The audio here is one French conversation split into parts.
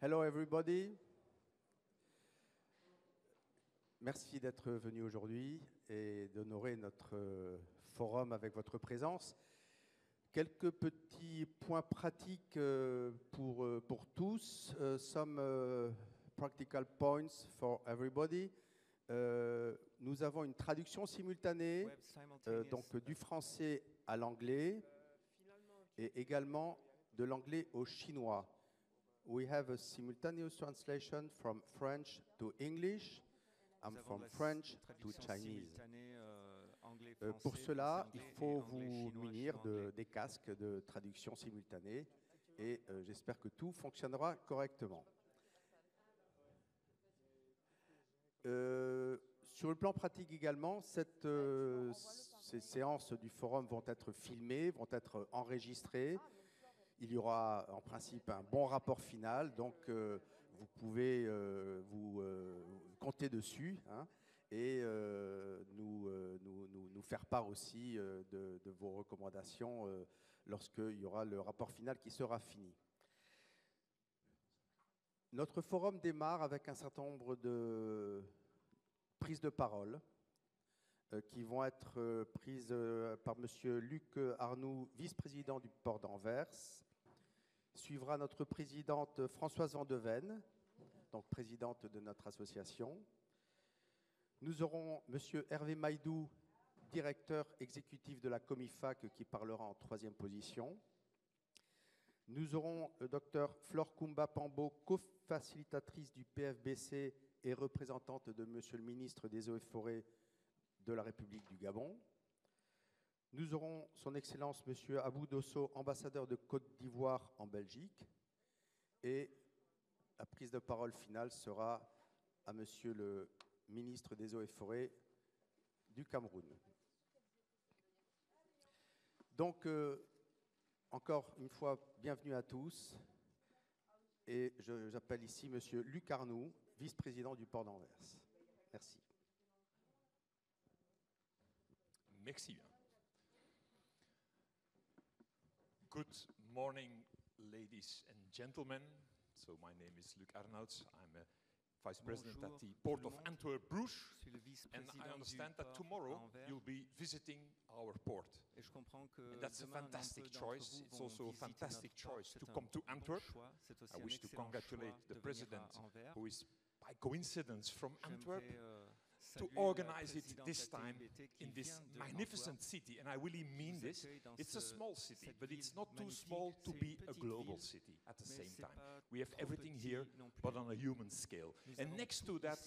Hello everybody. Merci d'être venu aujourd'hui et d'honorer notre forum avec votre présence. Quelques petits points pratiques pour tous. Some practical points for everybody. Nous avons une traduction simultanée, donc du français à l'anglais et également de l'anglais au chinois. We have a simultaneous translation from French to English and from French to Chinese. Pour cela, il faut vous munir des casques de traduction simultanée et j'espère que tout fonctionnera correctement. Sur le plan pratique également, ces séances du forum vont être filmées, vont être enregistrées. Il y aura en principe un bon rapport final, donc vous pouvez vous compter dessus et nous faire part aussi de vos recommandations lorsqu'il y aura le rapport final qui sera fini. Notre forum démarre avec un certain nombre de prises de parole qui vont être prises par M. Luc Arnoux, vice-président du port d'Anvers. Suivra notre présidente Françoise Van de Ven, donc présidente de notre association. Nous aurons M. Hervé Maïdou, directeur exécutif de la Comifac, qui parlera en troisième position. Nous aurons le Dr Flore Koumba Pambo, co-facilitatrice du PFBC et représentante de M. le ministre des Eaux et Forêts de la République du Gabon. Nous aurons son Excellence M. Abou Dosso, ambassadeur de Côte d'Ivoire en Belgique. Et la prise de parole finale sera à M. le ministre des Eaux et Forêts du Cameroun. Donc, encore une fois, bienvenue à tous. Et j'appelle ici M. Luc Arnoux, vice-président du port d'Anvers. Merci. Merci. Good morning, ladies and gentlemen. So my name is Luc Arnouts. I'm a Vice President at the Port of Antwerp-Bruges, and I understand that tomorrow you'll be visiting our port. And that's a fantastic choice. It's also a fantastic choice to come to Antwerp. I wish to congratulate the President, who is by coincidence from Antwerp, to organize it this time in this magnificent city. And I really mean this. It's a small city, but it's not too small to be a global city at the same time. We have everything here, but on a human scale. And next to that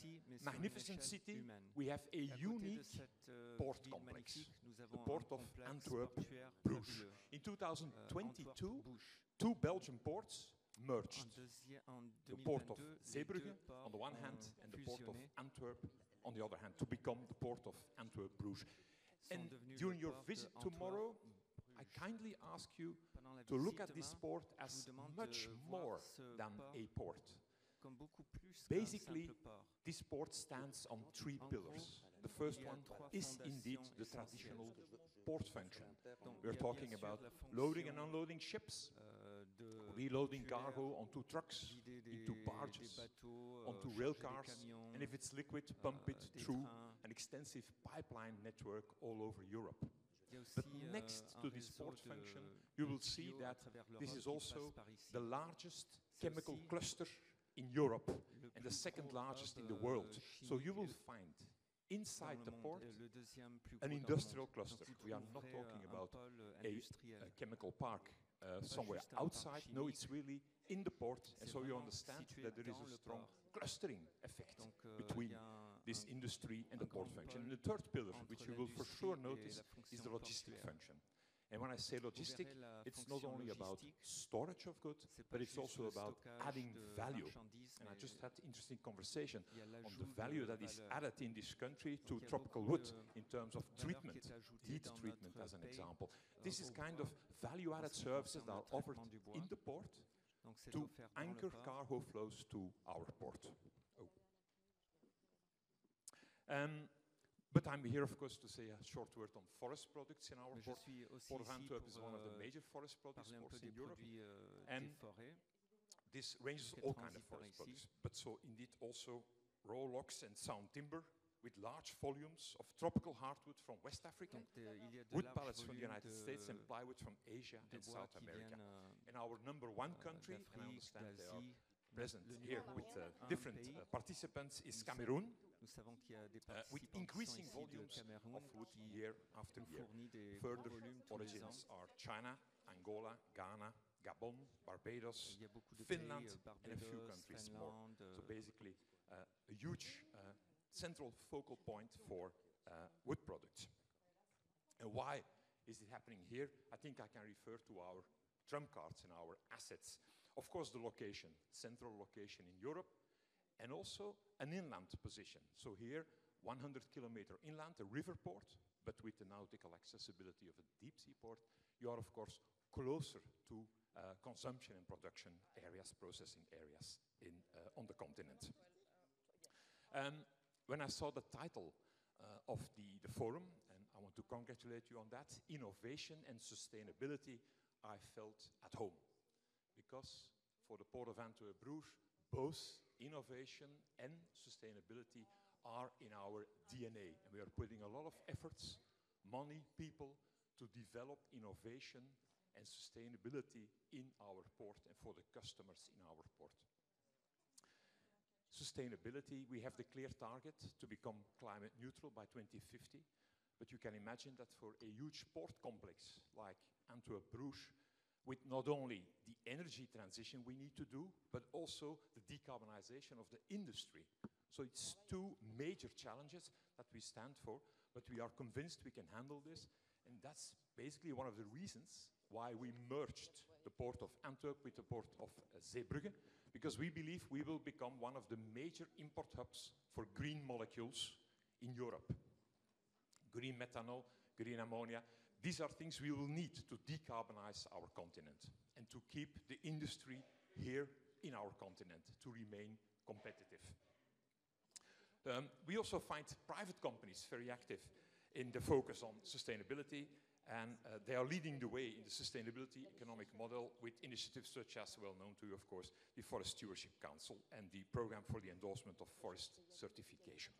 magnificent city, we have a unique port complex, the port of Antwerp-Bruges. In 2022, two Belgian ports merged. The port of Zeebrugge on the one hand and the port of Antwerp on the other hand, to become the port of Antwerp-Bruges. And during your visit tomorrow, I kindly ask you to look at this port as much more than a port. Basically, this port stands on three pillars. The first one is indeed the traditional port function. We're talking about loading and unloading ships, reloading cargo onto trucks, into barges, onto rail cars, and if it's liquid, pump it through an extensive pipeline network all over Europe. But next to this port function, you will see that this is also the largest chemical cluster in Europe and the second largest in the world. So you will find inside the port an industrial cluster. We are not talking about a chemical park somewhere outside. No, it's really in the port. And so you understand that there is a strong clustering effect between this industry and the port function. And the third pillar, which you will for sure notice, is the logistic function. And when I say logistic, it's not only about storage of goods, but it's also about adding value. And I just had an interesting conversation on the value that is added in this country to tropical wood in terms of treatment, heat treatment as an example. This is kind of value-added services that are offered in the port to anchor cargo flows to our port. But I'm here, of course, to say a short word on forest products in our port. Port of Antwerp is one of the major forest products ports in Europe. And this ranges all kinds of forest products, but so indeed also raw logs and sound timber with large volumes of tropical hardwood from West Africa, wood pallets from the United States, and plywood from Asia and South America. And our #1 country, and I understand they are present here with different participants, is Cameroon, with increasing volumes of wood year after year. Further origins are China, Angola, Ghana, Gabon, Barbados, Finland, and a few countries more. So basically, a huge central focal point for wood products. And why is it happening here? I think I can refer to our trump cards and our assets. Of course, the location, central location in Europe, and also an inland position. So here, 100-kilometer inland, a river port, but with the nautical accessibility of a deep sea port, you are, of course, closer to consumption and production areas, processing areas on the continent. When I saw the title of the forum, and I want to congratulate you on that, Innovation and Sustainability, I felt at home. Because for the Port of Antwerp-Bruges, both innovation and sustainability are in our DNA. And we are putting a lot of efforts, money, people, to develop innovation and sustainability in our port and for the customers in our port. Sustainability, we have the clear target to become climate neutral by 2050, but you can imagine that for a huge port complex like Antwerp-Bruges, with not only the energy transition we need to do, but also the decarbonization of the industry. So it's two major challenges that we stand for, but we are convinced we can handle this, and that's basically one of the reasons why we merged the port of Antwerp with the port of Zeebrugge, because we believe we will become one of the major import hubs for green molecules in Europe. Green methanol, green ammonia, these are things we will need to decarbonize our continent and to keep the industry here in our continent to remain competitive. We also find private companies very active in the focus on sustainability, and they are leading the way in the sustainability economic model with initiatives such as, well known to you, of course, the Forest Stewardship Council and the Program for the Endorsement of Forest Certification.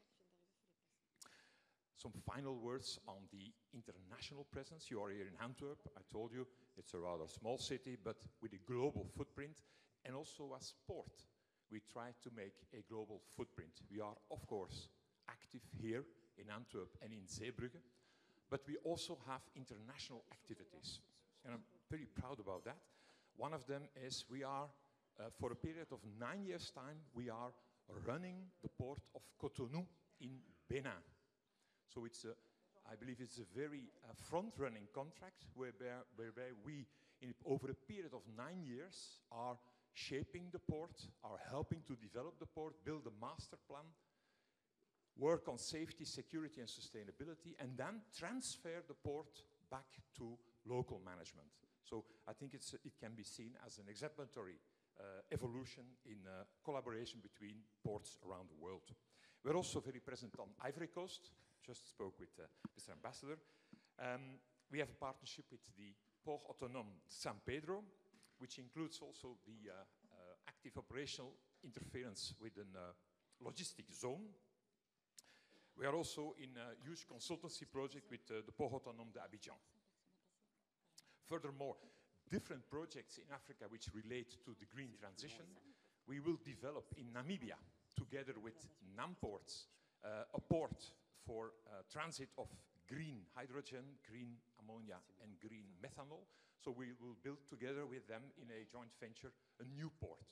Some final words on the international presence. You are here in Antwerp. I told you it's a rather small city, but with a global footprint. And also as port, we try to make a global footprint. We are, of course, active here in Antwerp and in Zeebrugge, but we also have international activities. And I'm very proud about that. One of them is we are, for a period of 9 years' time, we are running the port of Cotonou in Benin. So it's I believe it's a very front-running contract whereby we, over a period of 9 years, are shaping the port, are helping to develop the port, build a master plan, work on safety, security, and sustainability, and then transfer the port back to local management. So I think it can be seen as an exemplary evolution in collaboration between ports around the world. We're also very present on Ivory Coast. Just spoke with Mr. Ambassador. We have a partnership with the Port Autonome San Pedro, which includes also the active operational interference with a logistic zone. We are also in a huge consultancy project with the Port Autonome d'Abidjan. Furthermore, different projects in Africa which relate to the green transition, we will develop in Namibia, together with Namports, a port for transit of green hydrogen, green ammonia, and green methanol. So we will build together with them in a joint venture a new port.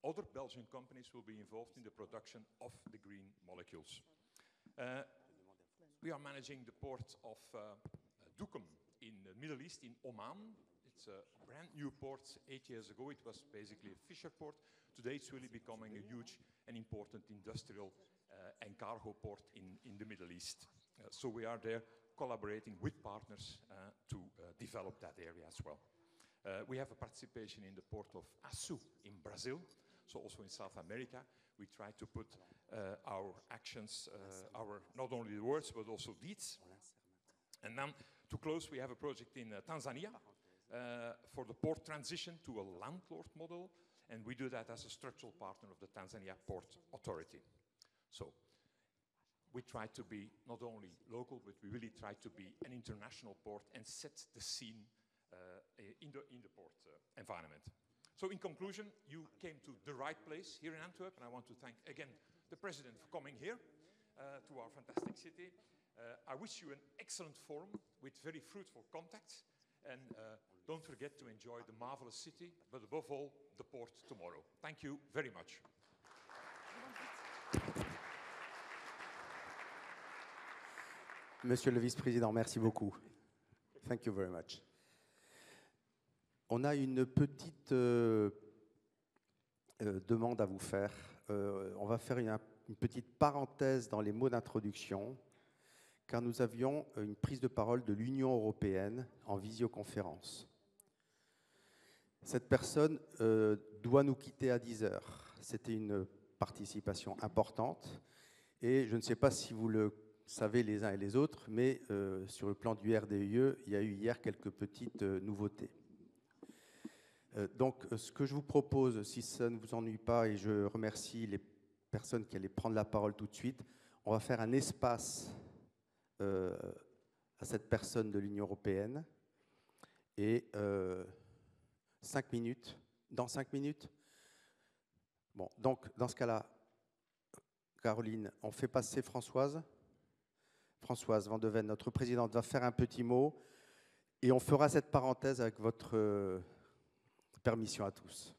Other Belgian companies will be involved in the production of the green molecules. We are managing the port of Duqm in the Middle East, in Oman. It's a brand new port. 8 years ago, it was basically a fisher port. Today, it's really becoming a huge and important industrial and cargo port in the Middle East. So we are there collaborating with partners to develop that area as well. We have a participation in the port of Açu in Brazil, so also in South America. We try to put our actions, not only the words, but also deeds. And then to close, we have a project in Tanzania for the port transition to a landlord model. And we do that as a structural partner of the Tanzania Port Authority. So we try to be not only local, but we really try to be an international port and set the scene in the port environment. So in conclusion, you came to the right place here in Antwerp, and I want to thank again the President for coming here to our fantastic city. I wish you an excellent forum with very fruitful contacts, and don't forget to enjoy the marvelous city, but above all, the port tomorrow. Thank you very much. Monsieur le Vice-président, merci beaucoup. Thank you very much. On a une petite demande à vous faire. On va faire une petite parenthèse dans les mots d'introduction, car nous avions une prise de parole de l'Union européenne en visioconférence. Cette personne doit nous quitter à 10 heures. C'était une participation importante, et je ne sais pas si vous le savez les uns et les autres, mais sur le plan du RDIE, il y a eu hier quelques petites nouveautés. Donc, ce que je vous propose, si ça ne vous ennuie pas, et je remercie les personnes qui allaient prendre la parole tout de suite, on va faire un espace à cette personne de l'Union européenne. Et 5 minutes, dans 5 minutes. Bon, donc, dans ce cas-là, Caroline, on fait passer Françoise. Françoise Van de Ven, notre présidente, va faire un petit mot. Et on fera cette parenthèse avec votre permission à tous.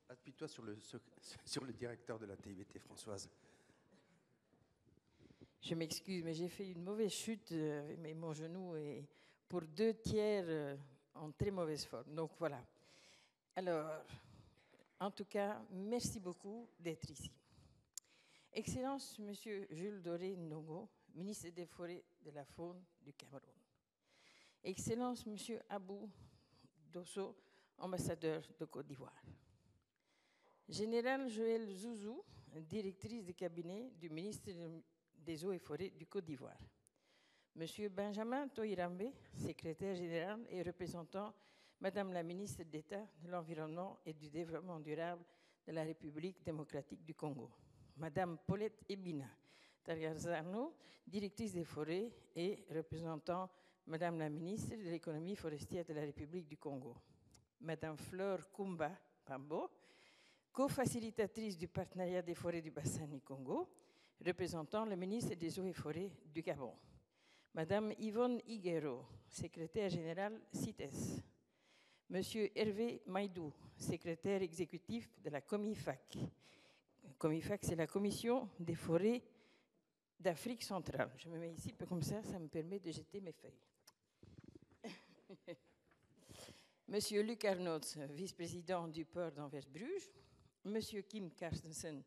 Appuie-toi sur le directeur de la TIBT, Françoise. Je m'excuse, mais j'ai fait une mauvaise chute, mais mon genou est pour 2/3 en très mauvaise forme. Donc voilà. Alors, en tout cas, merci beaucoup d'être ici. Excellence, Monsieur Jules Doré Ndongo, ministre des Forêts, de la Faune du Cameroun. Excellence, Monsieur Abou Dosso, ambassadeur de Côte d'Ivoire. Général Joël Zouzou, directrice de cabinet du ministre des Eaux et Forêts du Côte d'Ivoire. Monsieur Benjamin Toirambe, secrétaire général et représentant Madame la ministre d'État de l'Environnement et du Développement durable de la République démocratique du Congo. Madame Paulette Ebina Tagarzano, directrice des forêts et représentant Madame la ministre de l'économie forestière de la République du Congo. Madame Fleur Kumba Pambo, co-facilitatrice du partenariat des forêts du bassin du Congo, représentant le ministre des Eaux et Forêts du Gabon. Madame Yvonne Higuero, secrétaire générale CITES. Monsieur Hervé Maïdou, secrétaire exécutif de la COMIFAC. COMIFAC, c'est la Commission des forêts d'Afrique centrale. Je me mets ici, comme ça me permet de jeter mes feuilles. Monsieur Luc Arnauds, vice-président du port d'Anvers-Bruges. Monsieur Kim Carstensen,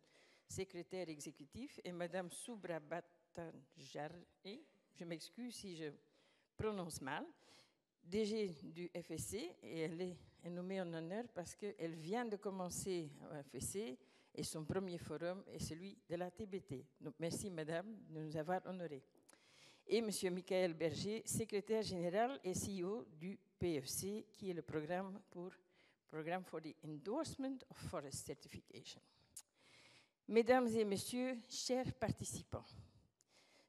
secrétaire exécutif, et Madame Soubra Batanjari, je m'excuse si je prononce mal, DG du FSC, et elle est nommée en honneur parce qu'elle vient de commencer au FSC et son premier forum est celui de la TBT. Donc merci Madame de nous avoir honorés. Et Monsieur Michael Berger, secrétaire général et CEO du PFC, qui est le programme for the Endorsement of Forest Certification. Mesdames et messieurs, chers participants,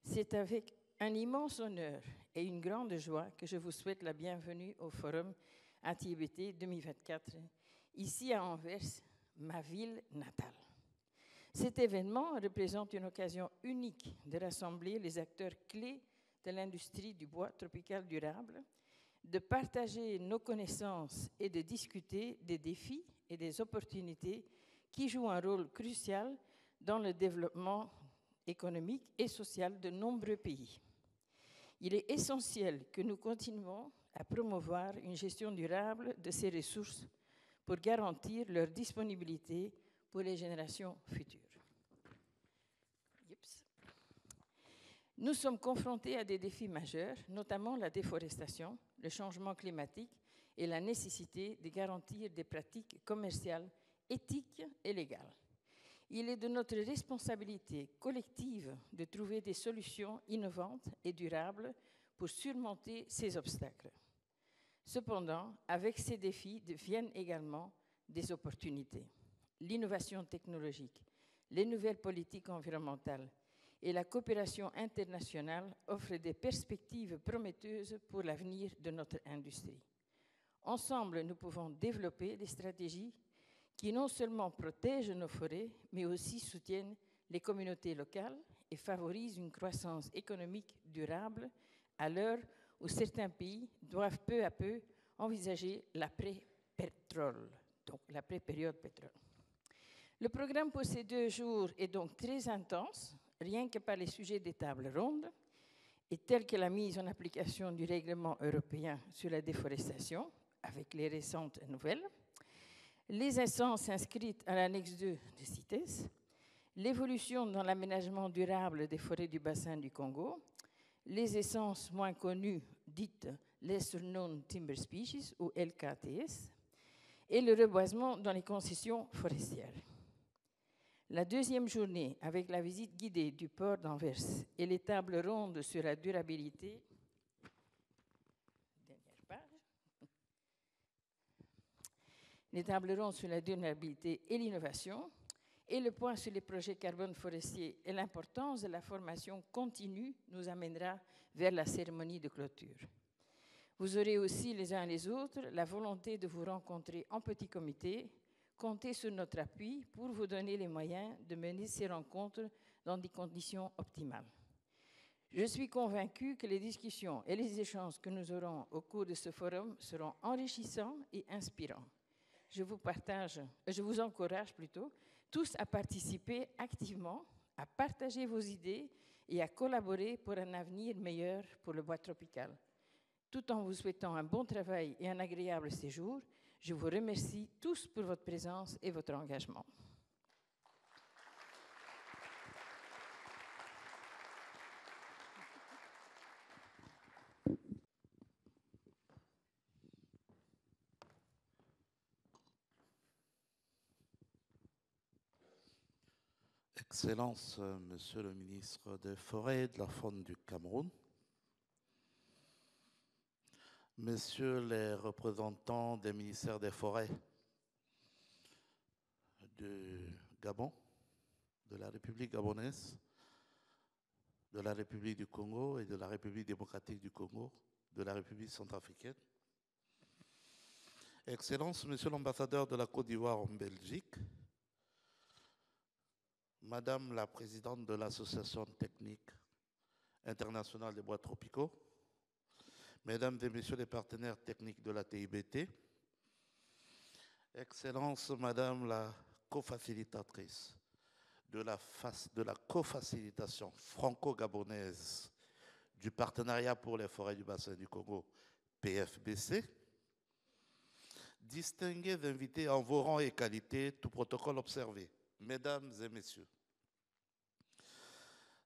c'est avec un immense honneur et une grande joie que je vous souhaite la bienvenue au Forum ATBT 2024, ici à Anvers, ma ville natale. Cet événement représente une occasion unique de rassembler les acteurs clés de l'industrie du bois tropical durable, de partager nos connaissances et de discuter des défis et des opportunités qui jouent un rôle crucial dans le développement économique et social de nombreux pays. Il est essentiel que nous continuions à promouvoir une gestion durable de ces ressources pour garantir leur disponibilité pour les générations futures. Nous sommes confrontés à des défis majeurs, notamment la déforestation, le changement climatique et la nécessité de garantir des pratiques commerciales éthiques et légales. Il est de notre responsabilité collective de trouver des solutions innovantes et durables pour surmonter ces obstacles. Cependant, avec ces défis viennent également des opportunités. L'innovation technologique, les nouvelles politiques environnementales et la coopération internationale offrent des perspectives prometteuses pour l'avenir de notre industrie. Ensemble, nous pouvons développer des stratégies qui non seulement protègent nos forêts, mais aussi soutiennent les communautés locales et favorisent une croissance économique durable à l'heure où certains pays doivent peu à peu envisager l'après-pétrole, donc l'après-période pétrole. Le programme pour ces 2 jours est donc très intense, rien que par les sujets des tables rondes, et tels que la mise en application du règlement européen sur la déforestation, avec les récentes nouvelles, les instances inscrites à l'annexe 2 de CITES, l'évolution dans l'aménagement durable des forêts du bassin du Congo, les essences moins connues, dites Lesser Known Timber Species, ou LKTS, et le reboisement dans les concessions forestières. La 2e journée, avec la visite guidée du port d'Anvers et les tables rondes sur la durabilité, dernière page, les tables rondes sur la durabilité et l'innovation, et le point sur les projets carbone forestiers et l'importance de la formation continue nous amènera vers la cérémonie de clôture. Vous aurez aussi les uns et les autres la volonté de vous rencontrer en petit comité. Comptez sur notre appui pour vous donner les moyens de mener ces rencontres dans des conditions optimales. Je suis convaincue que les discussions et les échanges que nous aurons au cours de ce forum seront enrichissants et inspirants. Je vous encourage plutôt tous à participer activement, à partager vos idées et à collaborer pour un avenir meilleur pour le bois tropical. Tout en vous souhaitant un bon travail et un agréable séjour, je vous remercie tous pour votre présence et votre engagement. Excellences, Monsieur le ministre des Forêts et de la Faune du Cameroun, Messieurs les représentants des ministères des Forêts du Gabon, de la République gabonaise, de la République du Congo et de la République démocratique du Congo, de la République centrafricaine, Excellences, Monsieur l'ambassadeur de la Côte d'Ivoire en Belgique, Madame la présidente de l'Association technique internationale des bois tropicaux, Mesdames et Messieurs les partenaires techniques de la TIBT, Excellences, Madame la cofacilitatrice de la cofacilitation franco-gabonaise du partenariat pour les forêts du bassin du Congo, PFBC, distingués invités en vos rangs et qualités, tout protocole observé, Mesdames et Messieurs,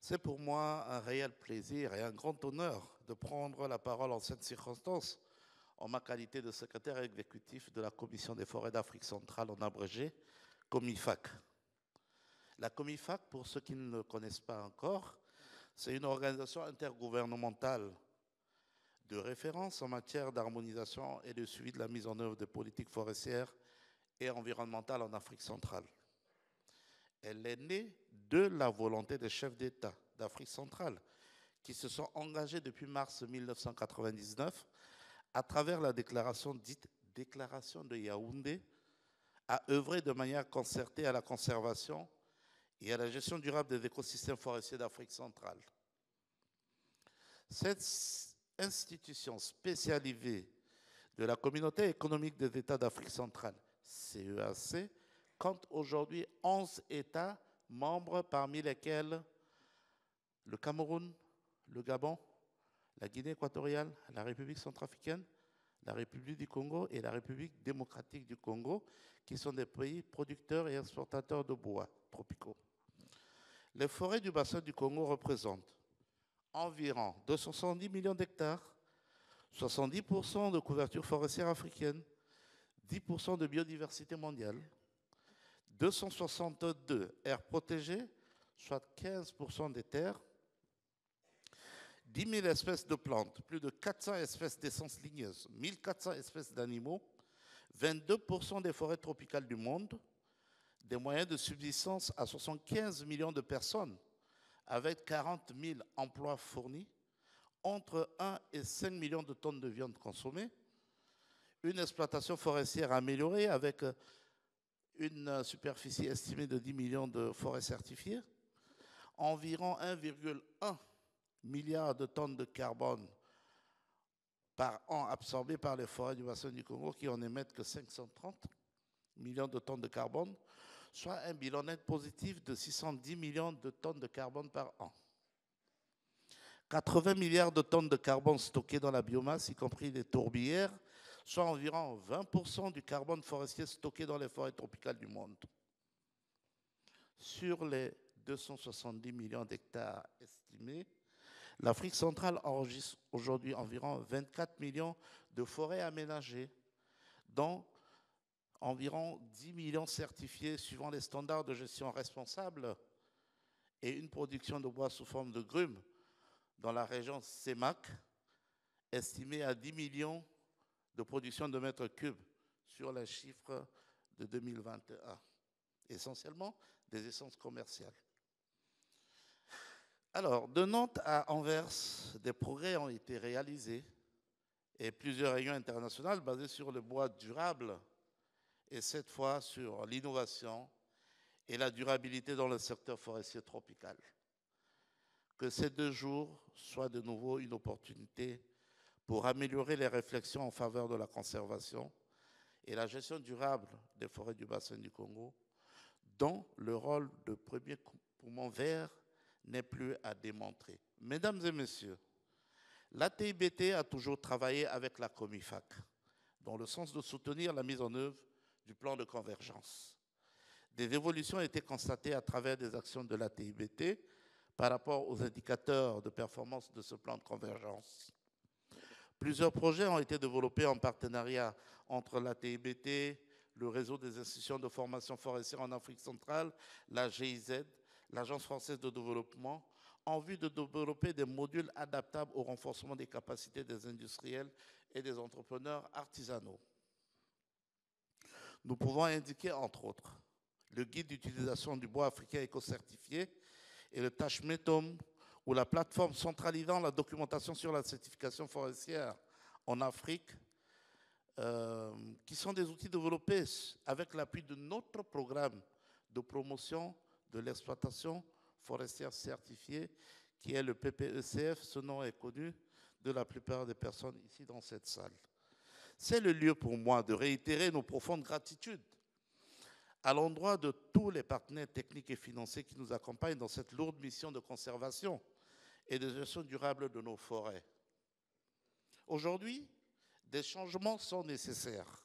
c'est pour moi un réel plaisir et un grand honneur de prendre la parole en cette circonstance en ma qualité de secrétaire exécutif de la Commission des forêts d'Afrique centrale, en abrégé, COMIFAC. La COMIFAC, pour ceux qui ne le connaissent pas encore, c'est une organisation intergouvernementale de référence en matière d'harmonisation et de suivi de la mise en œuvre de politiques forestières et environnementales en Afrique centrale. Elle est née de la volonté des chefs d'État d'Afrique centrale qui se sont engagés depuis mars 1999 à travers la déclaration dite « Déclaration de Yaoundé » à œuvrer de manière concertée à la conservation et à la gestion durable des écosystèmes forestiers d'Afrique centrale. Cette institution spécialisée de la Communauté économique des États d'Afrique centrale, CEAC, compte aujourd'hui 11 États membres, parmi lesquels le Cameroun, le Gabon, la Guinée équatoriale, la République centrafricaine, la République du Congo et la République démocratique du Congo, qui sont des pays producteurs et exportateurs de bois tropicaux. Les forêts du bassin du Congo représentent environ 270 millions d'hectares, 70% de couverture forestière africaine, 10% de biodiversité mondiale, 262 aires protégées, soit 15% des terres, 10 000 espèces de plantes, plus de 400 espèces d'essences ligneuses, 1400 espèces d'animaux, 22% des forêts tropicales du monde, des moyens de subsistance à 75 millions de personnes, avec 40 000 emplois fournis, entre 1 et 5 millions de tonnes de viande consommée, une exploitation forestière améliorée avec une superficie estimée de 10 millions de forêts certifiées, environ 1,1 milliard de tonnes de carbone par an absorbées par les forêts du bassin du Congo qui en émettent que 530 millions de tonnes de carbone, soit un bilan net positif de 610 millions de tonnes de carbone par an. 80 milliards de tonnes de carbone stockées dans la biomasse, y compris les tourbières, soit environ 20% du carbone forestier stocké dans les forêts tropicales du monde. Sur les 270 millions d'hectares estimés, l'Afrique centrale enregistre aujourd'hui environ 24 millions de forêts aménagées, dont environ 10 millions certifiés suivant les standards de gestion responsable et une production de bois sous forme de grumes dans la région CEMAC, estimée à 10 millions de production de mètres cubes sur les chiffres de 2021, essentiellement des essences commerciales. Alors, de Nantes à Anvers, des progrès ont été réalisés et plusieurs réunions internationales basées sur le bois durable et cette fois sur l'innovation et la durabilité dans le secteur forestier tropical. Que ces 2 jours soient de nouveau une opportunité pour améliorer les réflexions en faveur de la conservation et la gestion durable des forêts du bassin du Congo, dont le rôle de premier poumon vert n'est plus à démontrer. Mesdames et messieurs, l'ATIBT a toujours travaillé avec la COMIFAC dans le sens de soutenir la mise en œuvre du plan de convergence. Des évolutions ont été constatées à travers des actions de l'ATIBT par rapport aux indicateurs de performance de ce plan de convergence. Plusieurs projets ont été développés en partenariat entre l'ATIBT, le réseau des institutions de formation forestière en Afrique centrale, la GIZ, l'Agence française de développement, en vue de développer des modules adaptables au renforcement des capacités des industriels et des entrepreneurs artisanaux. Nous pouvons indiquer, entre autres, le guide d'utilisation du bois africain éco-certifié et le Tashmetom, ou la plateforme centralisant la documentation sur la certification forestière en Afrique, qui sont des outils développés avec l'appui de notre programme de promotion de l'exploitation forestière certifiée, qui est le PPECF. Ce nom est connu de la plupart des personnes ici dans cette salle. C'est le lieu pour moi de réitérer nos profondes gratitudes à l'endroit de tous les partenaires techniques et financiers qui nous accompagnent dans cette lourde mission de conservation et de gestion durable de nos forêts. Aujourd'hui, des changements sont nécessaires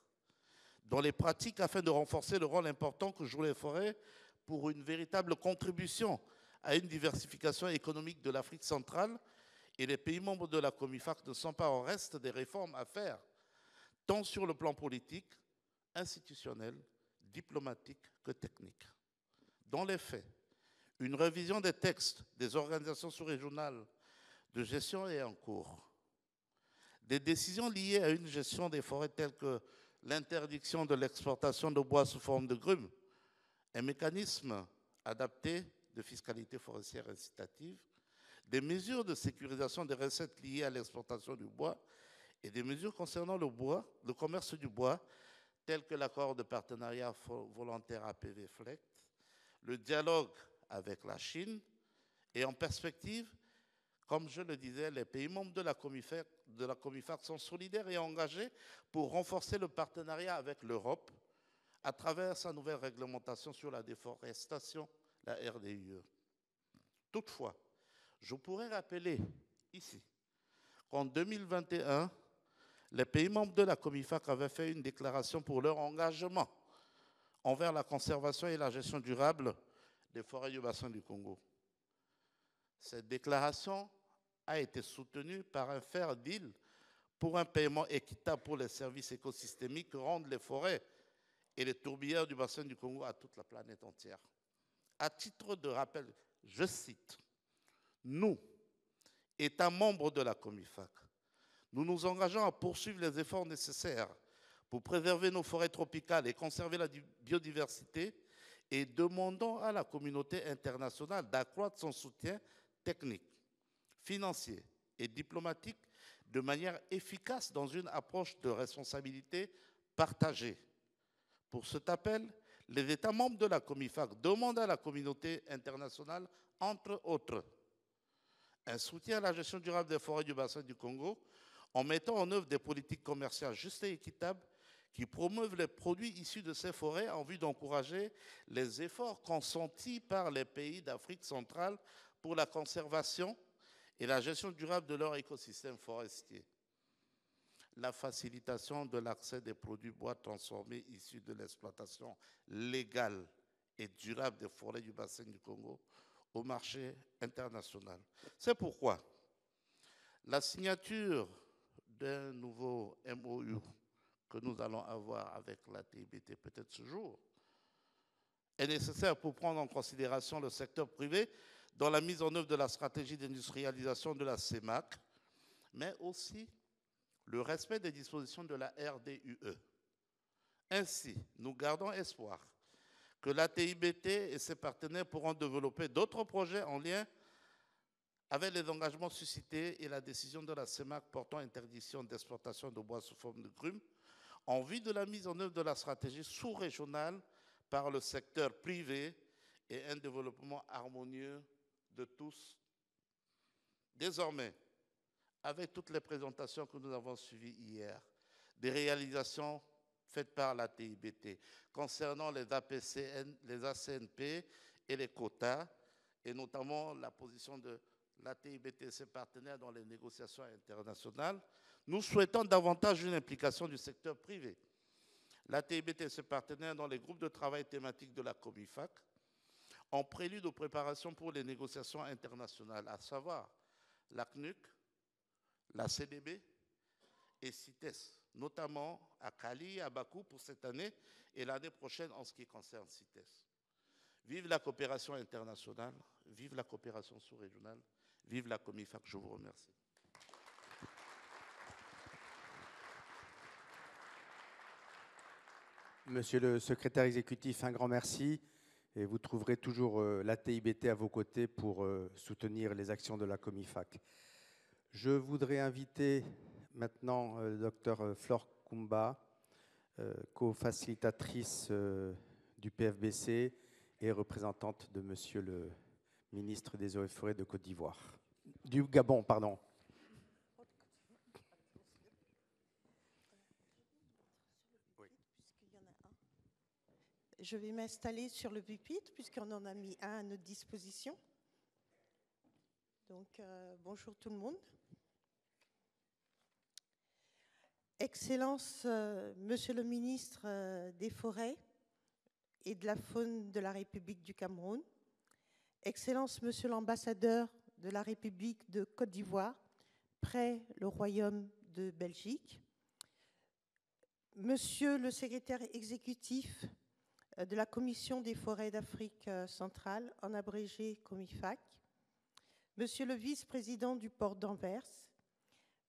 dans les pratiques afin de renforcer le rôle important que jouent les forêts pour une véritable contribution à une diversification économique de l'Afrique centrale, et les pays membres de la COMIFAC ne sont pas en reste des réformes à faire, tant sur le plan politique, institutionnel, diplomatique que technique. Dans les faits, une révision des textes des organisations sous-régionales de gestion est en cours. Des décisions liées à une gestion des forêts telles que l'interdiction de l'exportation de bois sous forme de grumes, un mécanisme adapté de fiscalité forestière incitative, des mesures de sécurisation des recettes liées à l'exportation du bois et des mesures concernant le bois, le commerce du bois, tels que l'accord de partenariat volontaire APV-FLECT, le dialogue avec la Chine et en perspective, comme je le disais, les pays membres de la COMIFAC sont solidaires et engagés pour renforcer le partenariat avec l'Europe à travers sa nouvelle réglementation sur la déforestation, la RDIE. Toutefois, je pourrais rappeler ici qu'en 2021, les pays membres de la COMIFAC avaient fait une déclaration pour leur engagement envers la conservation et la gestion durable des forêts du bassin du Congo. Cette déclaration a été soutenue par un fair deal pour un paiement équitable pour les services écosystémiques que rendent les forêts et les tourbières du bassin du Congo à toute la planète entière. À titre de rappel, je cite, « Nous, États membres de la COMIFAC, nous nous engageons à poursuivre les efforts nécessaires pour préserver nos forêts tropicales et conserver la biodiversité et demandons à la communauté internationale d'accroître son soutien technique, financier et diplomatique de manière efficace dans une approche de responsabilité partagée. Pour cet appel, les États membres de la COMIFAC demandent à la communauté internationale, entre autres, un soutien à la gestion durable des forêts du bassin du Congo en mettant en œuvre des politiques commerciales justes et équitables qui promeuvent les produits issus de ces forêts en vue d'encourager les efforts consentis par les pays d'Afrique centrale pour la conservation et la gestion durable de leur écosystème forestier. La facilitation de l'accès des produits bois transformés issus de l'exploitation légale et durable des forêts du bassin du Congo au marché international. C'est pourquoi la signature d'un nouveau MOU que nous allons avoir avec la TIBT peut-être ce jour est nécessaire pour prendre en considération le secteur privé dans la mise en œuvre de la stratégie d'industrialisation de la CEMAC, mais aussi le respect des dispositions de la RDUE. Ainsi, nous gardons espoir que la TIBT et ses partenaires pourront développer d'autres projets en lien avec les engagements suscités et la décision de la CEMAC portant interdiction d'exploitation de bois sous forme de grumes, en vue de la mise en œuvre de la stratégie sous-régionale par le secteur privé et un développement harmonieux de tous. Désormais, avec toutes les présentations que nous avons suivies hier, des réalisations faites par la TIBT concernant les APCN, les ACNP et les quotas, et notamment la position de la TIBT et ses partenaires dans les négociations internationales, nous souhaitons davantage une implication du secteur privé. La TIBT et ses partenaires dans les groupes de travail thématiques de la COMIFAC, en prélude aux préparations pour les négociations internationales, à savoir la CNUC, la CDB et CITES, notamment à Cali et à Bakou pour cette année et l'année prochaine en ce qui concerne CITES. Vive la coopération internationale, vive la coopération sous-régionale, vive la COMIFAC, je vous remercie. Monsieur le secrétaire exécutif, un grand merci. Et vous trouverez toujours la TIBT à vos côtés pour soutenir les actions de la COMIFAC. Je voudrais inviter maintenant Dr Flore Kumba, co-facilitatrice du PFBC et représentante de Monsieur le ministre des Eaux et Forêts de Côte d'Ivoire. Du Gabon, pardon. Je vais m'installer sur le pupitre puisqu'on en a mis un à notre disposition. Donc, bonjour tout le monde. Excellence, Monsieur le ministre des Forêts et de la Faune de la République du Cameroun. Excellence, Monsieur l'ambassadeur de la République de Côte d'Ivoire, près le Royaume de Belgique. Monsieur le secrétaire exécutif de la Commission des forêts d'Afrique centrale, en abrégé COMIFAC, Monsieur le vice-président du port d'Anvers,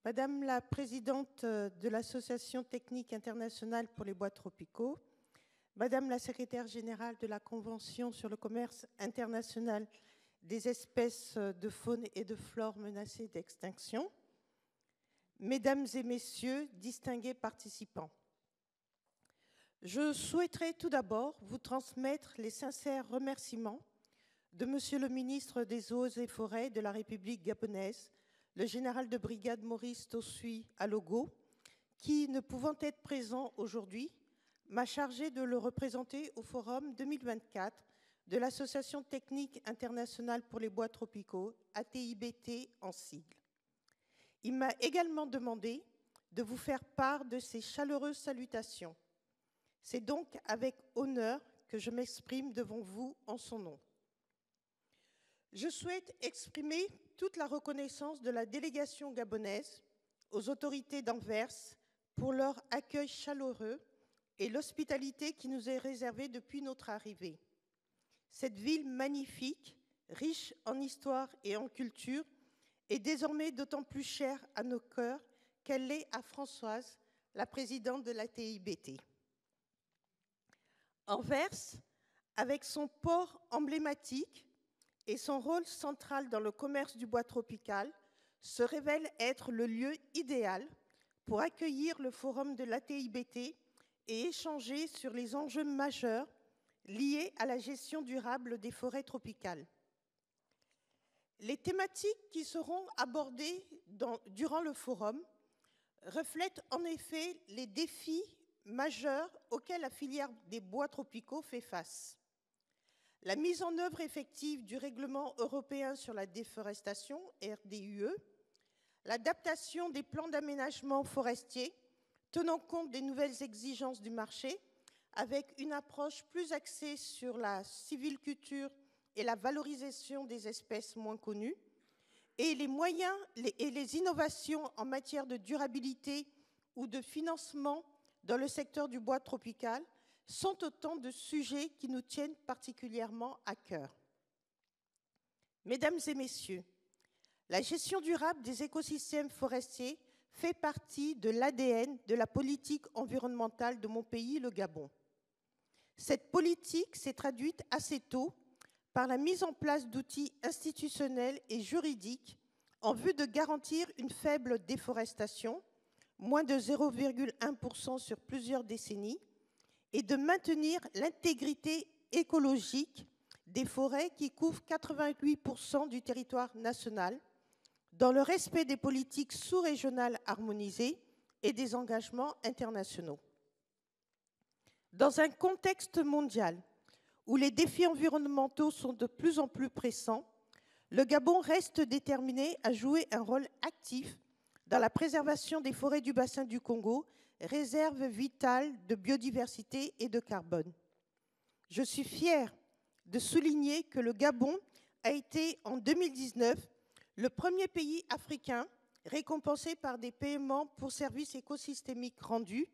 Madame la présidente de l'Association technique internationale pour les bois tropicaux, Madame la secrétaire générale de la Convention sur le commerce international des espèces de faune et de flore menacées d'extinction, Mesdames et Messieurs, distingués participants, je souhaiterais tout d'abord vous transmettre les sincères remerciements de Monsieur le ministre des Eaux et Forêts de la République gabonaise, le général de brigade Maurice Tosui Alogo, qui, ne pouvant être présent aujourd'hui, m'a chargé de le représenter au Forum 2024 de l'Association technique internationale pour les bois tropicaux, ATIBT en sigle. Il m'a également demandé de vous faire part de ses chaleureuses salutations. C'est donc avec honneur que je m'exprime devant vous en son nom. Je souhaite exprimer toute la reconnaissance de la délégation gabonaise aux autorités d'Anvers pour leur accueil chaleureux et l'hospitalité qui nous est réservée depuis notre arrivée. Cette ville magnifique, riche en histoire et en culture, est désormais d'autant plus chère à nos cœurs qu'elle l'est à Françoise, la présidente de la TIBT. Anvers, avec son port emblématique et son rôle central dans le commerce du bois tropical, se révèle être le lieu idéal pour accueillir le forum de l'ATIBT et échanger sur les enjeux majeurs liés à la gestion durable des forêts tropicales. Les thématiques qui seront abordées durant le forum reflètent en effet les défis majeurs auxquels la filière des bois tropicaux fait face. La mise en œuvre effective du règlement européen sur la déforestation, RDUE, l'adaptation des plans d'aménagement forestier, tenant compte des nouvelles exigences du marché, avec une approche plus axée sur la sylviculture et la valorisation des espèces moins connues, et les moyens et les innovations en matière de durabilité ou de financement dans le secteur du bois tropical sont autant de sujets qui nous tiennent particulièrement à cœur. Mesdames et messieurs, la gestion durable des écosystèmes forestiers fait partie de l'ADN de la politique environnementale de mon pays, le Gabon. Cette politique s'est traduite assez tôt par la mise en place d'outils institutionnels et juridiques en vue de garantir une faible déforestation, moins de 0,1% sur plusieurs décennies, et de maintenir l'intégrité écologique des forêts qui couvrent 88% du territoire national, dans le respect des politiques sous-régionales harmonisées et des engagements internationaux. Dans un contexte mondial où les défis environnementaux sont de plus en plus pressants, le Gabon reste déterminé à jouer un rôle actif dans la préservation des forêts du bassin du Congo, réserve vitale de biodiversité et de carbone. Je suis fière de souligner que le Gabon a été, en 2019, le premier pays africain récompensé par des paiements pour services écosystémiques rendus.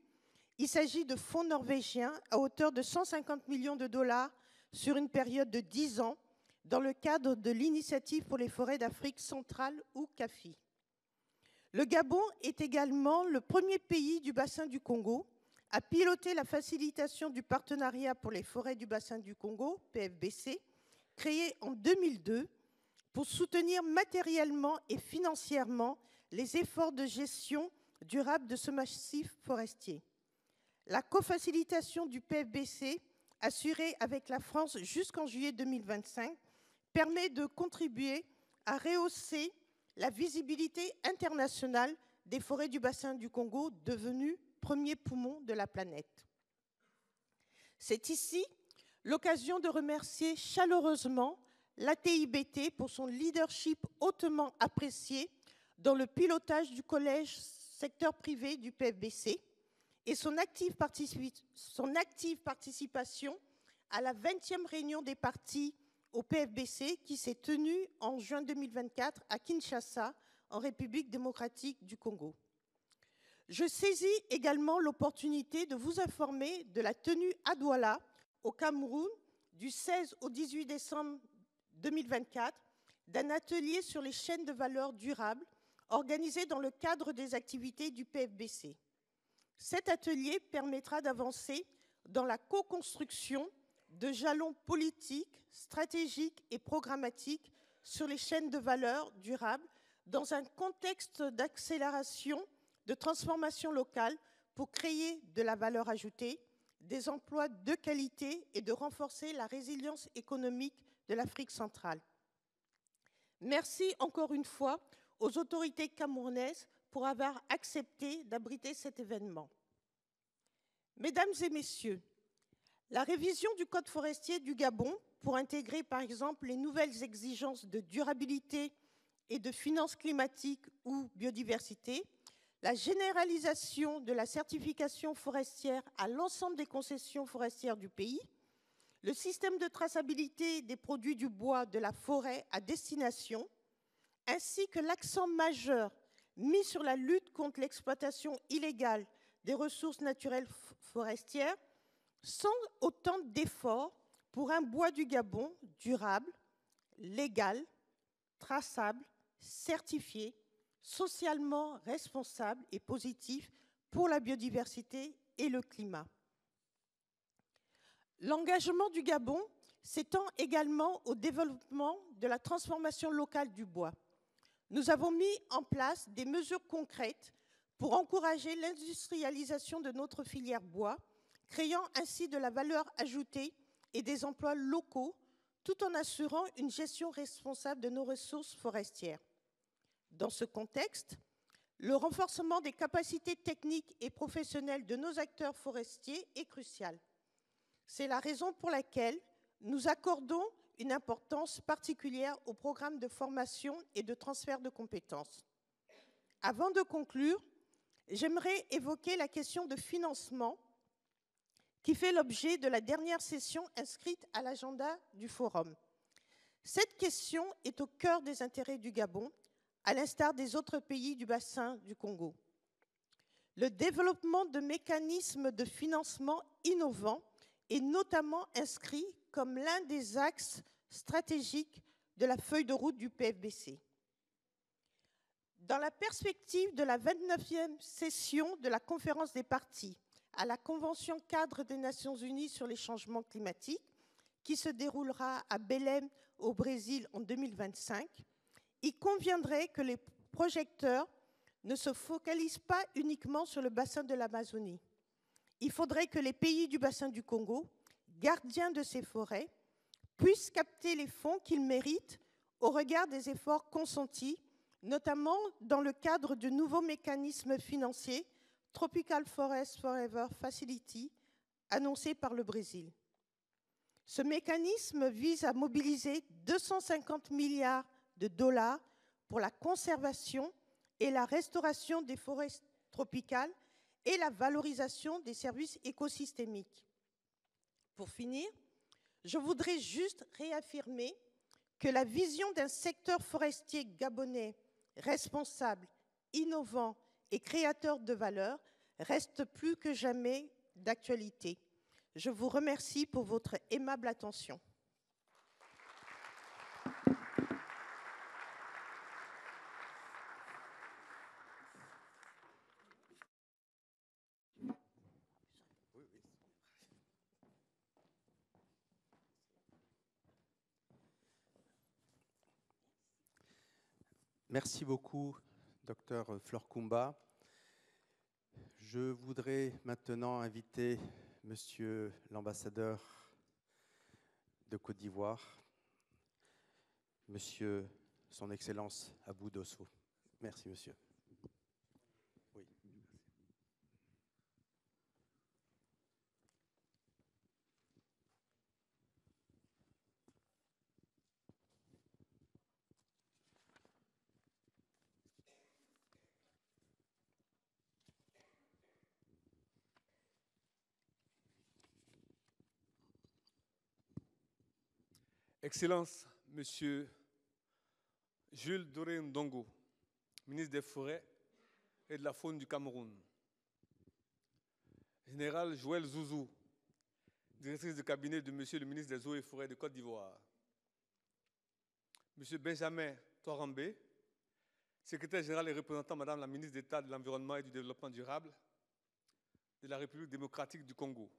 Il s'agit de fonds norvégiens à hauteur de 150 millions de dollars sur une période de 10 ans dans le cadre de l'Initiative pour les forêts d'Afrique centrale ou CAFI. Le Gabon est également le premier pays du bassin du Congo à piloter la facilitation du partenariat pour les forêts du bassin du Congo, PFBC, créé en 2002 pour soutenir matériellement et financièrement les efforts de gestion durable de ce massif forestier. La cofacilitation du PFBC, assurée avec la France jusqu'en juillet 2025, permet de contribuer à rehausser la visibilité internationale des forêts du bassin du Congo, devenues premier poumon de la planète. C'est ici l'occasion de remercier chaleureusement l'ATIBT pour son leadership hautement apprécié dans le pilotage du collège secteur privé du PFBC et son active participation à la 20e réunion des parties au PFBC qui s'est tenue en juin 2024 à Kinshasa, en République démocratique du Congo. Je saisis également l'opportunité de vous informer de la tenue à Douala, au Cameroun, du 16 au 18 décembre 2024, d'un atelier sur les chaînes de valeur durables organisé dans le cadre des activités du PFBC. Cet atelier permettra d'avancer dans la co-construction de jalons politiques, stratégiques et programmatiques sur les chaînes de valeur durables dans un contexte d'accélération de transformation locale pour créer de la valeur ajoutée, des emplois de qualité et de renforcer la résilience économique de l'Afrique centrale. Merci encore une fois aux autorités camerounaises pour avoir accepté d'abriter cet événement. Mesdames et messieurs, la révision du Code forestier du Gabon pour intégrer par exemple les nouvelles exigences de durabilité et de finances climatiques ou biodiversité, la généralisation de la certification forestière à l'ensemble des concessions forestières du pays, le système de traçabilité des produits du bois de la forêt à destination, ainsi que l'accent majeur mis sur la lutte contre l'exploitation illégale des ressources naturelles forestières sont autant d'efforts pour un bois du Gabon durable, légal, traçable, certifié, socialement responsable et positif pour la biodiversité et le climat. L'engagement du Gabon s'étend également au développement de la transformation locale du bois. Nous avons mis en place des mesures concrètes pour encourager l'industrialisation de notre filière bois, créant ainsi de la valeur ajoutée et des emplois locaux, tout en assurant une gestion responsable de nos ressources forestières. Dans ce contexte, le renforcement des capacités techniques et professionnelles de nos acteurs forestiers est crucial. C'est la raison pour laquelle nous accordons une importance particulière au programme de formation et de transfert de compétences. Avant de conclure, j'aimerais évoquer la question de financement qui fait l'objet de la dernière session inscrite à l'agenda du Forum. Cette question est au cœur des intérêts du Gabon, à l'instar des autres pays du bassin du Congo. Le développement de mécanismes de financement innovants est notamment inscrit comme l'un des axes stratégiques de la feuille de route du PFBC. Dans la perspective de la 29e session de la Conférence des parties à la Convention cadre des Nations Unies sur les changements climatiques, qui se déroulera à Belém, au Brésil, en 2025, il conviendrait que les projecteurs ne se focalisent pas uniquement sur le bassin de l'Amazonie. Il faudrait que les pays du bassin du Congo, gardiens de ces forêts, puissent capter les fonds qu'ils méritent au regard des efforts consentis, notamment dans le cadre du nouveau mécanisme financier Tropical Forest Forever Facility, annoncé par le Brésil. Ce mécanisme vise à mobiliser 250 milliards de dollars pour la conservation et la restauration des forêts tropicales et la valorisation des services écosystémiques. Pour finir, je voudrais juste réaffirmer que la vision d'un secteur forestier gabonais responsable, innovant et créateur de valeur reste plus que jamais d'actualité. Je vous remercie pour votre aimable attention. Merci beaucoup, Dr Flore Kumba. Je voudrais maintenant inviter Monsieur l'ambassadeur de Côte d'Ivoire, Monsieur Son Excellence Abou Dosso. Merci, Monsieur. Oui. Excellence, Monsieur Jules Doré Ndongo, ministre des Forêts et de la Faune du Cameroun. Général Joël Zouzou, directrice de cabinet de Monsieur le ministre des Eaux et Forêts de Côte d'Ivoire. Monsieur Benjamin Toirambé, secrétaire général et représentant Madame la ministre d'État de l'Environnement et du Développement durable de la République démocratique du Congo.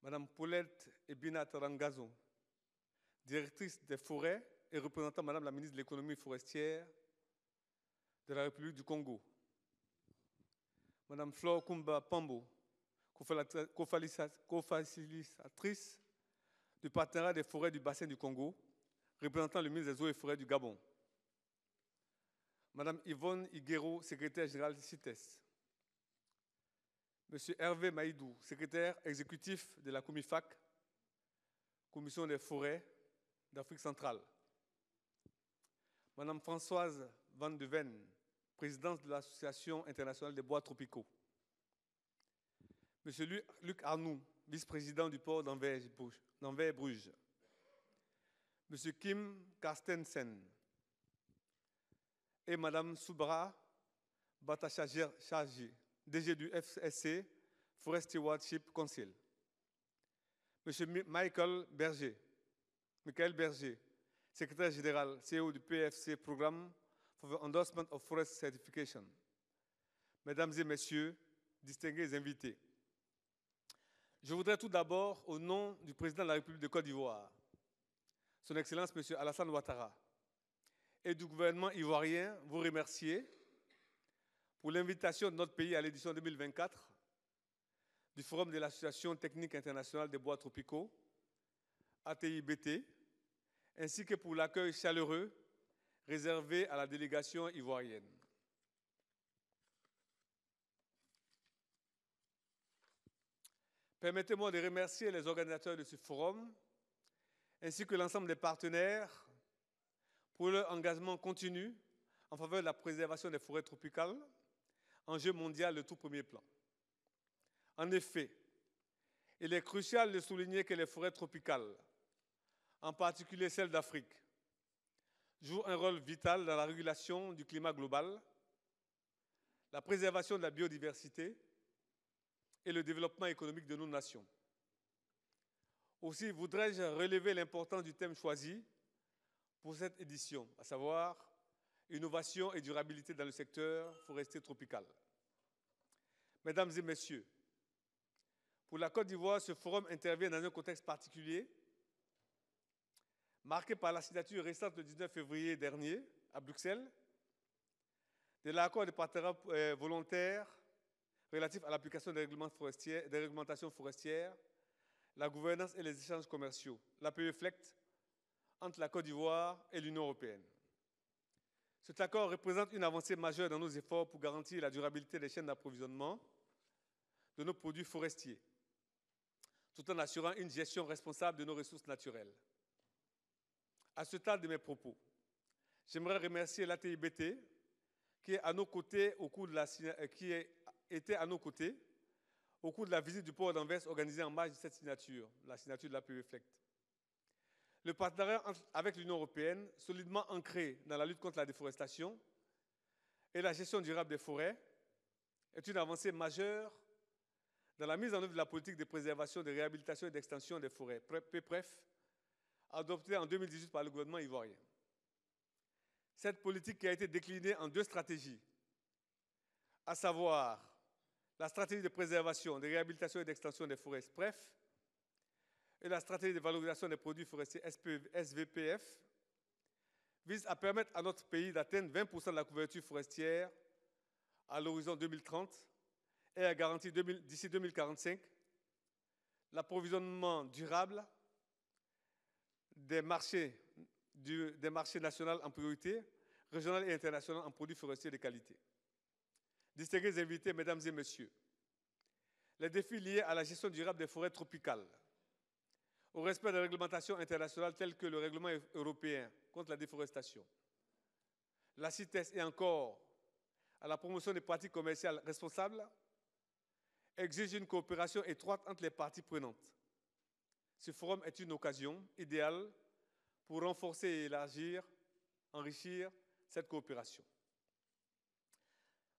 Madame Paulette Ebina Tarangazo, directrice des forêts et représentant Madame la ministre de l'économie forestière de la République du Congo. Madame Flore Kumba Pambo, co-facilitatrice du partenariat des forêts du bassin du Congo, représentant le ministre des Eaux et Forêts du Gabon. Madame Yvonne Higuero, secrétaire générale du CITES. Monsieur Hervé Maïdou, secrétaire exécutif de la COMIFAC, Commission des forêts d'Afrique centrale. Madame Françoise Van de Ven, présidente de l'Association internationale des bois tropicaux. Monsieur Luc Arnoux, vice-président du port d'Anvers-Bruges. Monsieur Kim Carstensen et Madame Soubra Batachagerchaji, DG du FSC, Forest Stewardship Council. Monsieur Michael Berger, secrétaire général, CEO du PFC Programme for the Endorsement of Forest Certification. Mesdames et messieurs, distingués invités, je voudrais tout d'abord, au nom du président de la République de Côte d'Ivoire, Son Excellence M. Alassane Ouattara, et du gouvernement ivoirien, vous remercier pour l'invitation de notre pays à l'édition 2024 du Forum de l'Association technique internationale des bois tropicaux, ATIBT, ainsi que pour l'accueil chaleureux réservé à la délégation ivoirienne. Permettez-moi de remercier les organisateurs de ce forum, ainsi que l'ensemble des partenaires pour leur engagement continu en faveur de la préservation des forêts tropicales, enjeu mondial de tout premier plan. En effet, il est crucial de souligner que les forêts tropicales, en particulier celles d'Afrique, jouent un rôle vital dans la régulation du climat global, la préservation de la biodiversité et le développement économique de nos nations. Aussi voudrais-je relever l'importance du thème choisi pour cette édition, à savoir innovation et durabilité dans le secteur forestier tropical. Mesdames et messieurs, pour la Côte d'Ivoire, ce forum intervient dans un contexte particulier, marqué par la signature récente le 19 février dernier à Bruxelles de l'accord de partenariat volontaire relatif à l'application des réglementations forestières, la gouvernance et les échanges commerciaux, l'APE-FLECT, entre la Côte d'Ivoire et l'Union européenne. Cet accord représente une avancée majeure dans nos efforts pour garantir la durabilité des chaînes d'approvisionnement de nos produits forestiers, tout en assurant une gestion responsable de nos ressources naturelles. À ce stade de mes propos, j'aimerais remercier l'ATIBT qui est à nos côtés au cours de la visite du port d'Anvers organisée en marge de cette signature, la signature de l'APE-FLECT. Le partenariat avec l'Union européenne, solidement ancré dans la lutte contre la déforestation et la gestion durable des forêts, est une avancée majeure dans la mise en œuvre de la politique de préservation, de réhabilitation et d'extension des forêts, PPREF, adoptée en 2018 par le gouvernement ivoirien. Cette politique qui a été déclinée en 2 stratégies, à savoir la stratégie de préservation, de réhabilitation et d'extension des forêts, SPREF, et la stratégie de valorisation des produits forestiers, SVPF, vise à permettre à notre pays d'atteindre 20% de la couverture forestière à l'horizon 2030 et à garantir d'ici 2045 l'approvisionnement durable des marchés nationaux en priorité, régional et international en produits forestiers de qualité. Distingués invités, mesdames et messieurs, les défis liés à la gestion durable des forêts tropicales, au respect des réglementations internationales telles que le règlement européen contre la déforestation, la CITES et encore à la promotion des pratiques commerciales responsables, exigent une coopération étroite entre les parties prenantes. Ce forum est une occasion idéale pour renforcer et élargir, enrichir cette coopération.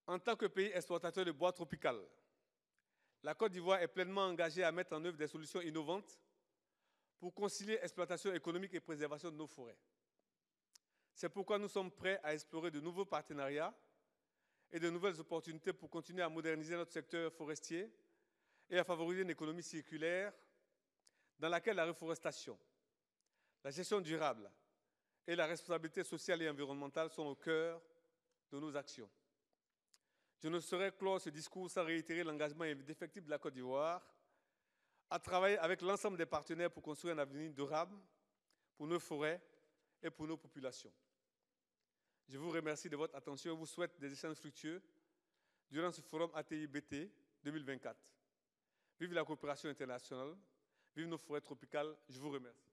En tant que pays exportateur de bois tropical, la Côte d'Ivoire est pleinement engagée à mettre en œuvre des solutions innovantes pour concilier exploitation économique et préservation de nos forêts. C'est pourquoi nous sommes prêts à explorer de nouveaux partenariats et de nouvelles opportunités pour continuer à moderniser notre secteur forestier et à favoriser une économie circulaire dans laquelle la reforestation, la gestion durable et la responsabilité sociale et environnementale sont au cœur de nos actions. Je ne saurais clore ce discours sans réitérer l'engagement indéfectible de la Côte d'Ivoire à travailler avec l'ensemble des partenaires pour construire un avenir durable pour nos forêts et pour nos populations. Je vous remercie de votre attention et vous souhaite des échanges fructueux durant ce forum ATIBT 2024. Vive la coopération internationale, vive nos forêts tropicales, je vous remercie.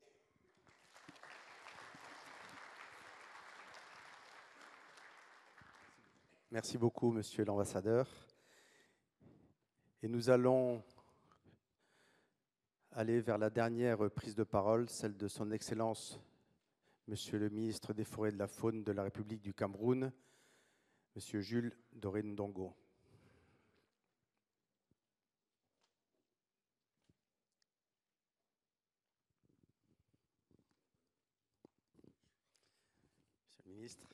Merci beaucoup, Monsieur l'ambassadeur. Et nous allons aller vers la dernière prise de parole, celle de son Excellence, Monsieur le ministre des Forêts et de la Faune de la République du Cameroun, Monsieur Jules Doré Ndongo. ministre.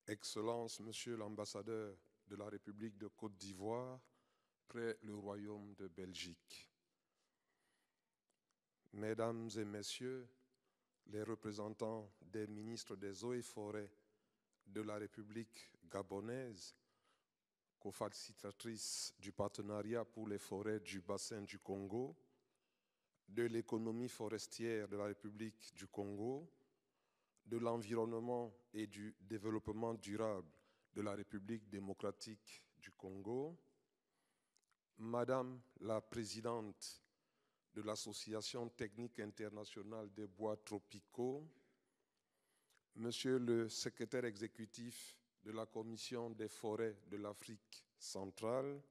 Excellence, Monsieur l'ambassadeur de la République de Côte d'Ivoire près le Royaume de Belgique. Mesdames et Messieurs, les représentants des ministres des Eaux et Forêts de la République gabonaise, co-facilitatrice du partenariat pour les forêts du bassin du Congo, de l'économie forestière de la République du Congo, de l'environnement et du développement durable de la République démocratique du Congo, Madame la Présidente de l'Association technique internationale des bois tropicaux, Monsieur le Secrétaire exécutif de la Commission des forêts de l'Afrique centrale,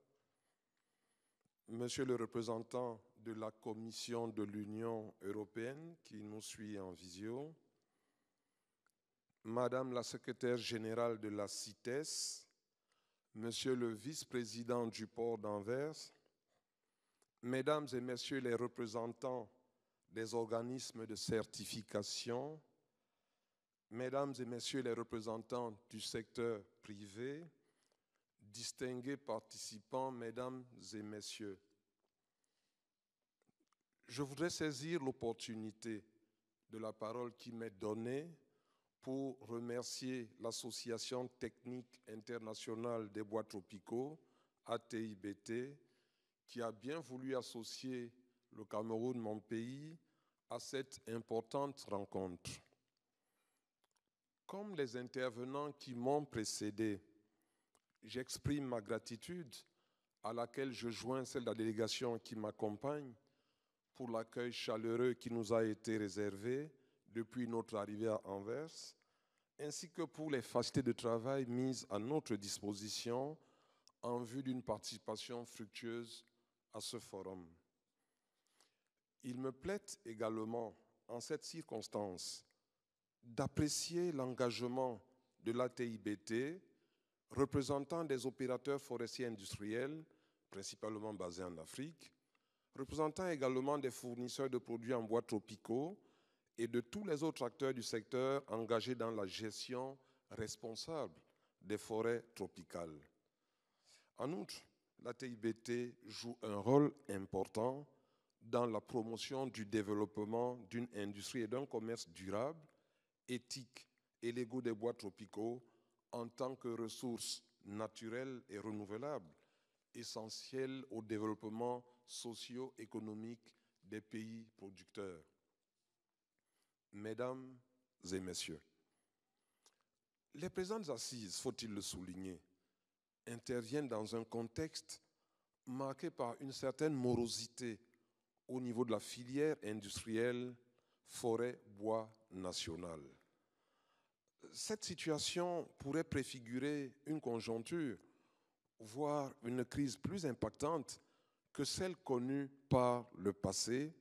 Monsieur le représentant de la Commission de l'Union européenne qui nous suit en visio, Madame la secrétaire générale de la CITES, Monsieur le vice-président du port d'Anvers, Mesdames et Messieurs les représentants des organismes de certification, Mesdames et Messieurs les représentants du secteur privé, distingués participants, Mesdames et Messieurs, je voudrais saisir l'opportunité de la parole qui m'est donnée pour remercier l'Association technique internationale des bois tropicaux, ATIBT, qui a bien voulu associer le Cameroun, mon pays, à cette importante rencontre. Comme les intervenants qui m'ont précédé, j'exprime ma gratitude à laquelle je joins celle de la délégation qui m'accompagne pour l'accueil chaleureux qui nous a été réservé depuis notre arrivée à Anvers, ainsi que pour les facilités de travail mises à notre disposition en vue d'une participation fructueuse à ce forum. Il me plaît également, en cette circonstance, d'apprécier l'engagement de l'ATIBT, représentant des opérateurs forestiers industriels, principalement basés en Afrique, représentant également des fournisseurs de produits en bois tropicaux et de tous les autres acteurs du secteur engagés dans la gestion responsable des forêts tropicales. En outre, l'ATIBT joue un rôle important dans la promotion du développement d'une industrie et d'un commerce durable, éthique et légaux des bois tropicaux en tant que ressources naturelles et renouvelables, essentielles au développement socio-économique des pays producteurs. Mesdames et Messieurs, les présentes assises, faut-il le souligner, interviennent dans un contexte marqué par une certaine morosité au niveau de la filière industrielle forêt-bois nationale. Cette situation pourrait préfigurer une conjoncture, voire une crise plus impactante que celle connue par le passé,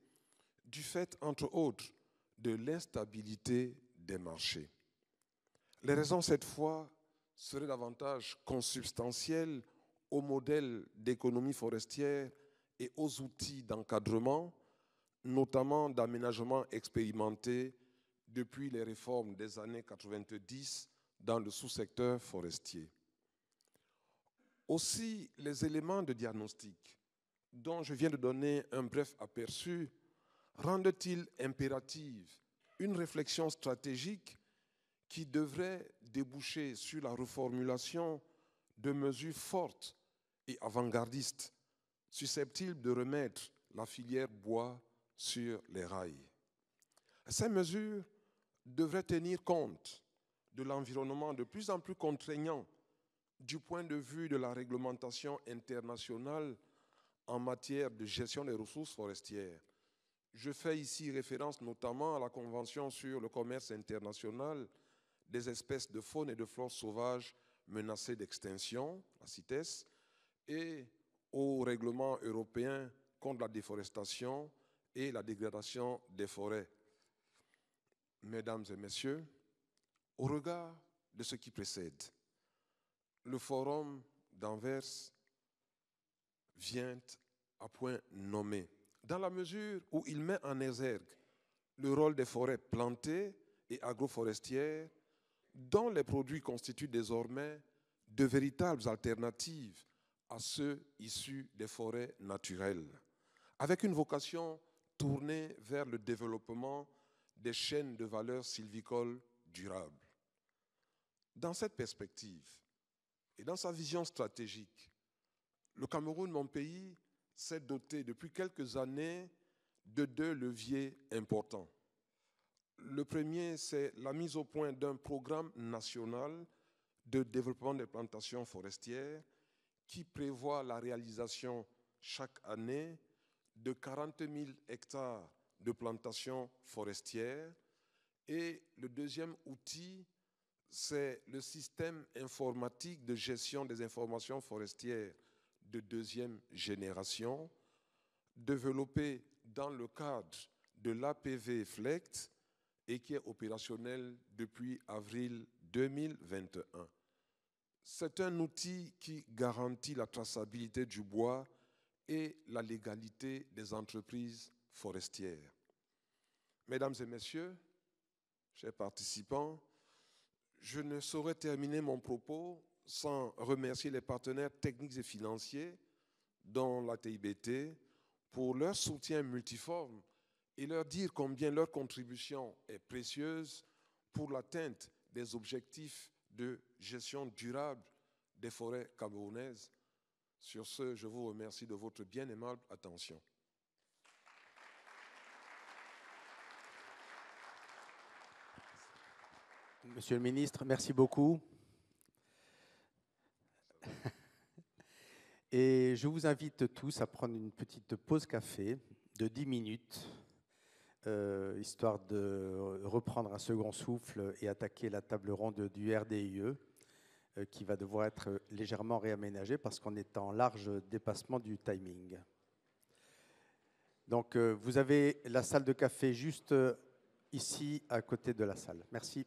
du fait, entre autres, de l'instabilité des marchés. Les raisons, cette fois, seraient davantage consubstantielles au modèle d'économie forestière et aux outils d'encadrement, notamment d'aménagement expérimentés depuis les réformes des années 90 dans le sous-secteur forestier. Aussi, les éléments de diagnostic dont je viens de donner un bref aperçu rendent-ils impérative une réflexion stratégique qui devrait déboucher sur la reformulation de mesures fortes et avant-gardistes susceptibles de remettre la filière bois sur les rails. Ces mesures devraient tenir compte de l'environnement de plus en plus contraignant du point de vue de la réglementation internationale en matière de gestion des ressources forestières. Je fais ici référence notamment à la Convention sur le commerce international des espèces de faune et de flore sauvages menacées d'extinction, la CITES, et au règlement européen contre la déforestation et la dégradation des forêts. Mesdames et Messieurs, au regard de ce qui précède, le forum d'Anvers vient à point nommé, dans la mesure où il met en exergue le rôle des forêts plantées et agroforestières, dont les produits constituent désormais de véritables alternatives à ceux issus des forêts naturelles, avec une vocation tournée vers le développement des chaînes de valeur sylvicole durables. Dans cette perspective et dans sa vision stratégique, le Cameroun, mon pays, s'est doté depuis quelques années de 2 leviers importants. Le premier, c'est la mise au point d'un programme national de développement des plantations forestières qui prévoit la réalisation chaque année de 40 000 hectares de plantations forestières. Et le deuxième outil, c'est le système informatique de gestion des informations forestières de 2e génération, développé dans le cadre de l'APV FLECT et qui est opérationnel depuis avril 2021. C'est un outil qui garantit la traçabilité du bois et la légalité des entreprises forestières. Mesdames et messieurs, chers participants, je ne saurais terminer mon propos sans remercier les partenaires techniques et financiers, dont la TIBT, pour leur soutien multiforme et leur dire combien leur contribution est précieuse pour l'atteinte des objectifs de gestion durable des forêts camerounaises. Sur ce, je vous remercie de votre bien aimable attention. Monsieur le ministre, merci beaucoup. Et je vous invite tous à prendre une petite pause café de 10 minutes, histoire de reprendre un second souffle et attaquer la table ronde du RDIE, qui va devoir être légèrement réaménagée parce qu'on est en large dépassement du timing. Donc, vous avez la salle de café juste ici, à côté de la salle. Merci.